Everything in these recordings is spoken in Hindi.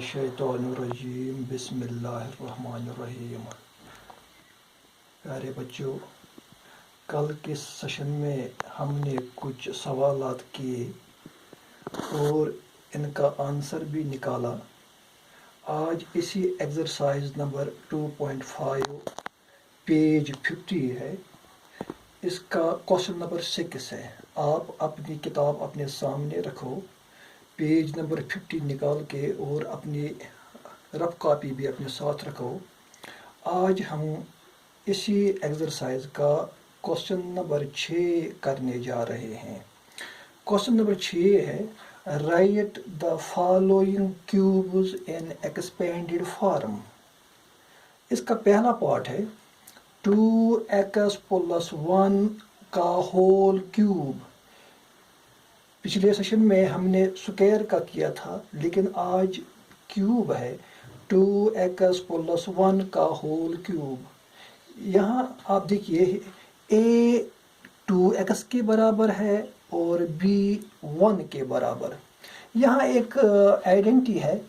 मिनश्शैतानिर्रजीम बिस्मिल्लाहिर्रहमानिर्रहीम। प्यारे बच्चों, कल के सेशन में हमने कुछ सवालात किए और इनका आंसर भी निकाला। आज इसी एक्सरसाइज नंबर 2.5 पेज 50 है। इसका क्वेश्चन नंबर 6 है। आप अपनी किताब अपने सामने रखो, पेज नंबर 50 निकाल के और अपनी रफ कॉपी भी अपने साथ रखो। आज हम इसी एक्सरसाइज का क्वेश्चन नंबर 6 करने जा रहे हैं। क्वेश्चन नंबर 6 है, right the following cubes in expanded form. इसका पहला पार्ट है 2x + 1 का होल क्यूब। पिछले सेशन में हमने स्क्वायर का किया था, लेकिन आज क्यूब है 2x + 1 का होल क्यूब। यहाँ आप देखिए a 2x के बराबर है और b 1 के बराबर। यहाँ एक आइडेंटिटी है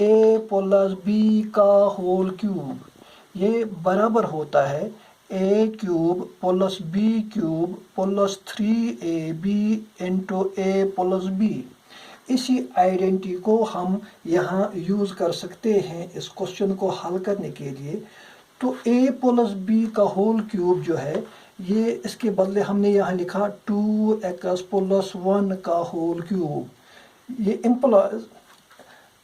a + b का होल क्यूब। ये बराबर होता है a³ + b³ + 3ab × a + b। इसी आइडेंटिटी को हम यहाँ यूज़ कर सकते हैं इस क्वेश्चन को हल करने के लिए। तो a + b का होल क्यूब जो है, ये इसके बदले हमने यहाँ लिखा 2x + 1 का होल क्यूब। ये इम्प्लाइज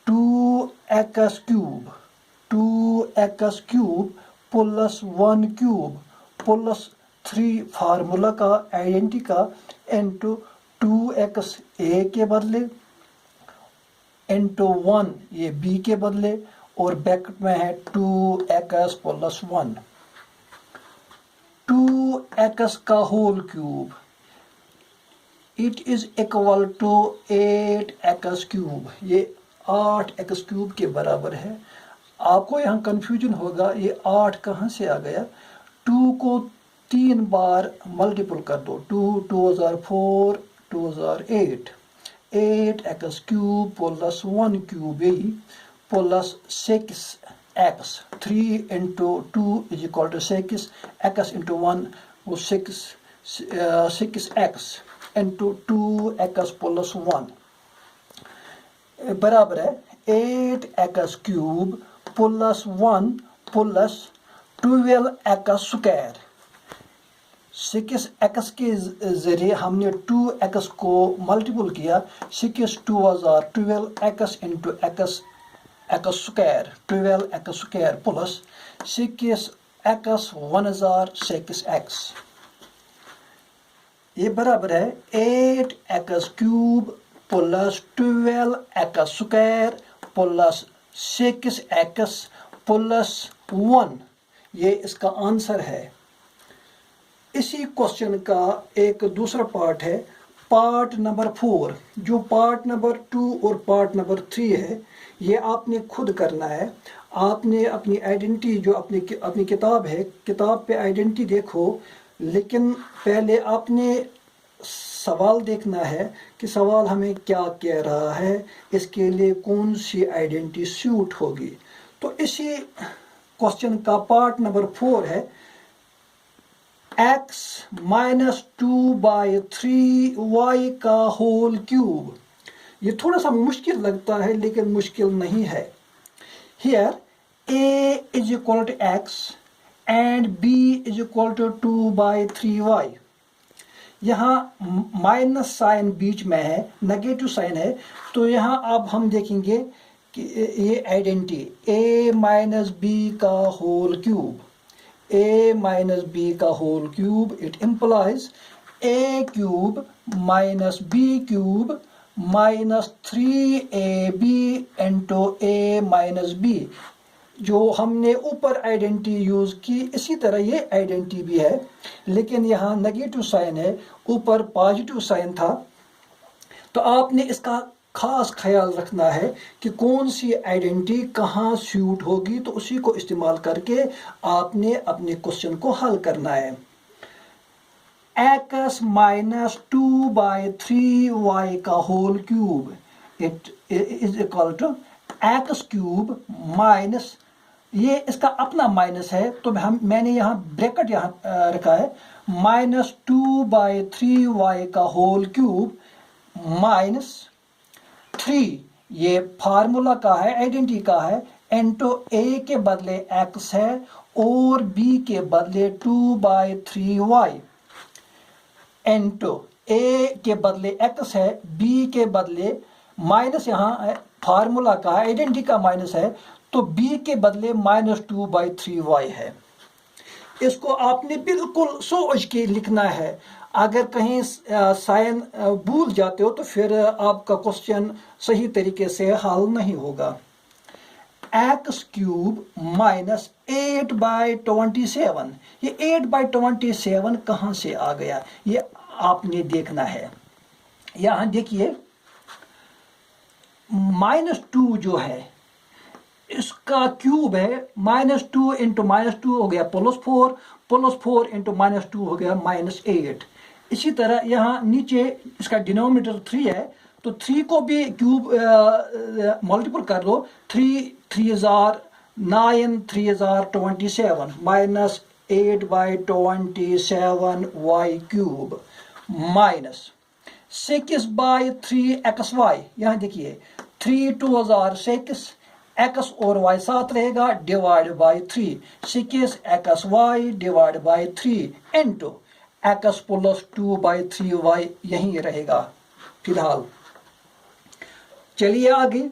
2x³ + 1³ + 3 फार्मूला का आइडेंटिटी का इंटू 2x a के बदले इंटू 1 ये b के बदले और ब्रैकेट में है 2x + 1। 2x का whole cube it is equal to 8x³। ये 8x³ के बराबर है। आपको यहाँ कंफ्यूजन होगा, ये 8 कहाँ से आ गया। 2 को 3 बार मल्टीपल कर दो, 2 2004 2008 8x³ + 1³ + 6x 3 × 2 = 6 x × 1 वो 6x × 2x + 1 बराबर है 8x³ + 1 + 12x²। 6x के ज़रिए हमने 2x को मल्टीपल किया, 6 2 12x × x² 12x² + 6x 1 6x। ये बराबर है 8x³ + 12x² + 6x + 1। ये इसका आंसर है। इसी क्वेश्चन का एक दूसरा पार्ट है, पार्ट नंबर 4। जो पार्ट नंबर 2 और पार्ट नंबर 3 है, ये आपने खुद करना है। आपने अपनी आइडेंटिटी जो अपनी किताब है, किताब पे आइडेंटिटी देखो, लेकिन पहले आपने सवाल देखना है कि सवाल हमें क्या कह रहा है, इसके लिए कौन सी आइडेंटिटी सूट होगी। तो इसी क्वेश्चन का पार्ट नंबर 4 है x - 2/3y का होल क्यूब। ये थोड़ा सा मुश्किल लगता है, लेकिन मुश्किल नहीं है। Here a = x and b = 2/3y। यहाँ माइनस साइन बीच में है, नेगेटिव साइन है, तो यहाँ अब हम देखेंगे कि ये आइडेंटिटी a - b का होल क्यूब। a - b का whole cube it implies a³ - b³ - 3ab × a - b। जो हमने ऊपर आइडेंटिटी यूज़ की, इसी तरह ये आइडेंटिटी भी है, लेकिन यहाँ नेगेटिव साइन है, ऊपर पॉजिटिव साइन था। तो आपने इसका खास ख्याल रखना है कि कौन सी आइडेंटिटी कहाँ सूट होगी, तो उसी को इस्तेमाल करके आपने अपने क्वेश्चन को हल करना है। x - 2/3y का whole cube it is equal to x cube minus, ये इसका अपना माइनस है तो मैंने यहाँ ब्रैकेट यहाँ रखा है, -2/3y का होल क्यूब माइनस 3, ये फार्मूला का है, आइडेंटिटी का है, इनटू ए के बदले x है और b के बदले 2/3y, इनटू ए के बदले x है, b के बदले माइनस, यहाँ फार्मूला का है, आइडेंटिटी का माइनस है तो b के बदले -2/3y है। इसको आपने बिल्कुल सोच के लिखना है, अगर कहीं साइन भूल जाते हो तो फिर आपका क्वेश्चन सही तरीके से हल नहीं होगा। एक्स क्यूब माइनस 8/27, ये 8/27 कहाँ से आ गया ये आपने देखना है। यहाँ देखिए -2 जो है इसका क्यूब है, -2 इंटू -2 हो गया +4, +4 इंटू -2 हो गया -8। इसी तरह यहाँ नीचे इसका डिनोमिनेटर 3 है तो 3 को भी क्यूब मल्टीपल कर लो, 3×9 3×27 -8/27y क्यूब माइनस 6/3xy। यहाँ देखिए 3 2 6, x और y साथ रहेगा, divide by 3, 6xy divide by 3 into x + 2/3y यही रहेगा फिलहाल। चलिए आगे,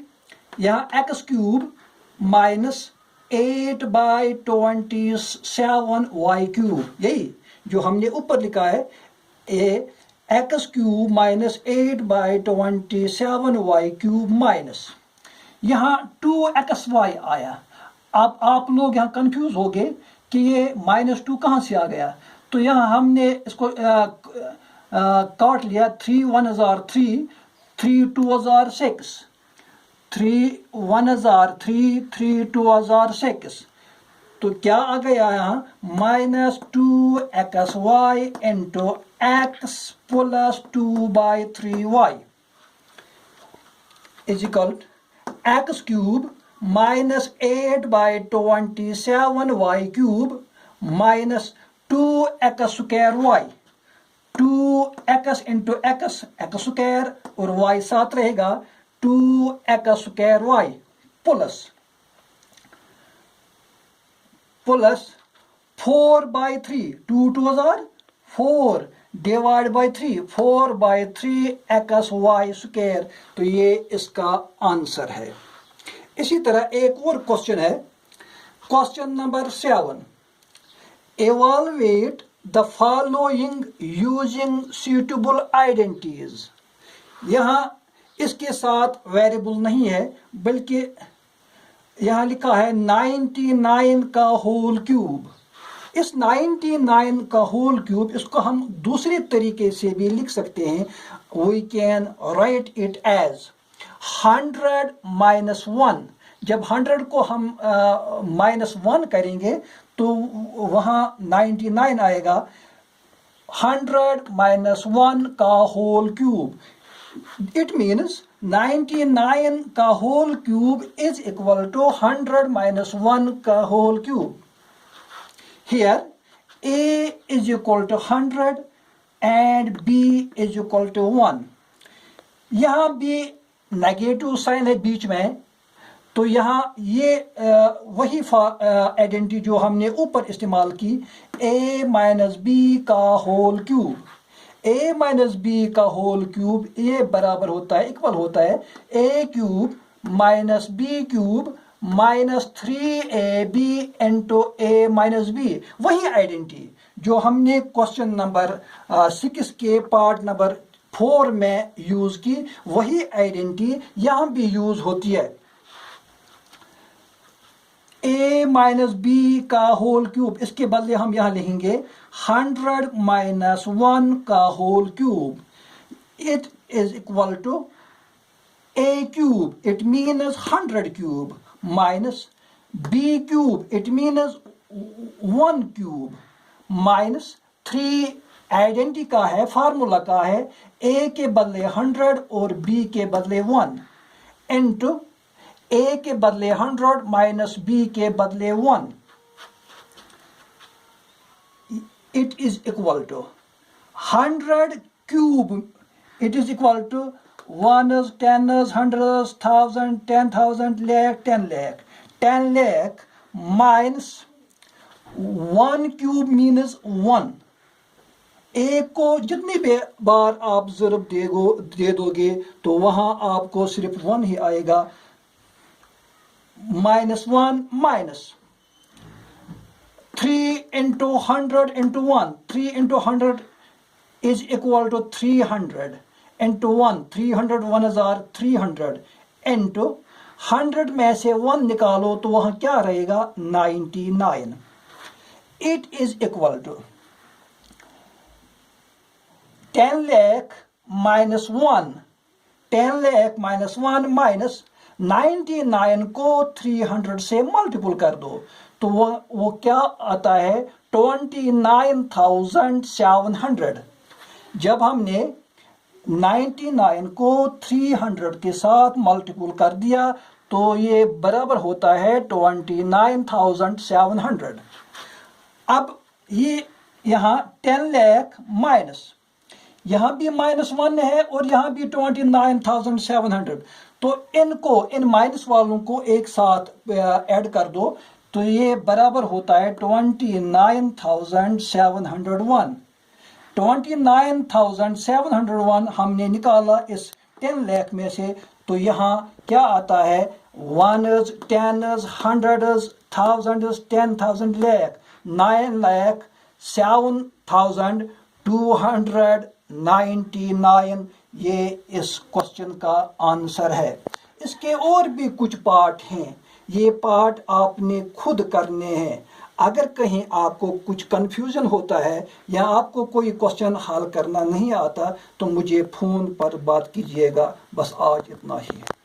यहाँ x cube minus 8/27y cube, यही जो हमने ऊपर लिखा है, x cube minus 8/27y cube minus, यहाँ 2xy आया। अब आप लोग यहाँ कंफ्यूज हो गए कि ये -2 कहाँ से आ गया, तो यहाँ हमने इसको काट लिया, 3 1 3, 3 2 6, 3 1 3, 3 2 6, तो क्या आ गया यहाँ -2xy into x + 2/3y is equal x cube minus 8/27y cube minus 2x² y, 2x into x x² और y साथ रहेगा 2x² y plus 4/3, 2 2 4 divide by 3, 4/3xy², तो ये इसका आंसर है। इसी तरह एक और क्वेश्चन है, question number 7, evaluate the following using suitable identities। यहाँ इसके साथ वेरिएबल नहीं है बल्कि यहाँ लिखा है 99 का होल क्यूब। इस 99 का होल क्यूब, इसको हम दूसरे तरीके से भी लिख सकते हैं, we can write it as 100 - 1। जब 100 को हम -1 करेंगे तो वहाँ 99 आएगा, 100 - 1 का होल क्यूब, इट मीन्स 99 का whole cube is equal to 100 - 1 का whole cube. Here a is equal to 100 and b is equal to 1। यहाँ भी नेगेटिव साइन है बीच में, तो यहाँ ये वही आइडेंटिटी जो हमने ऊपर इस्तेमाल की, a - b का होल क्यूब। a - b का होल क्यूब ये बराबर होता है, इक्वल होता है a cube minus b cube minus 3ab into a - b। वही आइडेंटिटी जो हमने क्वेश्चन नंबर 6 के पार्ट नंबर 4 में यूज की, वही आइडेंटिटी यहाँ भी यूज होती है। a - b का होल क्यूब, इसके बदले हम यहाँ लिखेंगे 100 - 1 का whole cube, it is equal to a cube, it means 100 cube, minus b cube, it means 1 cube, minus 3 identity का है, फार्मूला का है, a के बदले 100 और b के बदले 1 इंटू ए के बदले 100 माइनस बी के बदले 1, it is equal to 100 cube. It is equal to 1s, 10s, 100s, 1000, 10,000, lakh, 10 lakh. 10 lakh minus 1 cube means 1. एक को जितनी बार आप ज़रब दे दोगे तो वहां आपको सिर्फ 1 ही आएगा. -1 minus 3 into 100 into 1. 3 into 100 is equal to 300 into 1. 300 1s are 300 into 100 में से 1 निकालो तो वहां क्या रहेगा 99. It is equal to 10 lakh minus 1. 10 lakh minus 1 minus 99 को 300 से मल्टीपल कर दो तो वो क्या आता है 29,700. जब हमने 99 को 300 के साथ मल्टीपल कर दिया तो ये बराबर होता है 29,700. अब ये यहाँ 10 लाख माइनस यहाँ भी -1 है और यहाँ भी 29,700. तो इन माइनस वालों को एक साथ ऐड कर दो तो ये बराबर होता है 29,701. 29,701 हमने निकाला इस 10 लाख में से तो यहाँ क्या आता है 1s, 10s, 100s, 1000s, 10,000, lakh. 9,07,299 ये इस क्वेश्चन का आंसर है. इसके और भी कुछ पार्ट हैं, ये पार्ट आपने खुद करने हैं. अगर कहीं आपको कुछ कंफ्यूजन होता है या आपको कोई क्वेश्चन हल करना नहीं आता तो मुझे फ़ोन पर बात कीजिएगा. बस आज इतना ही है.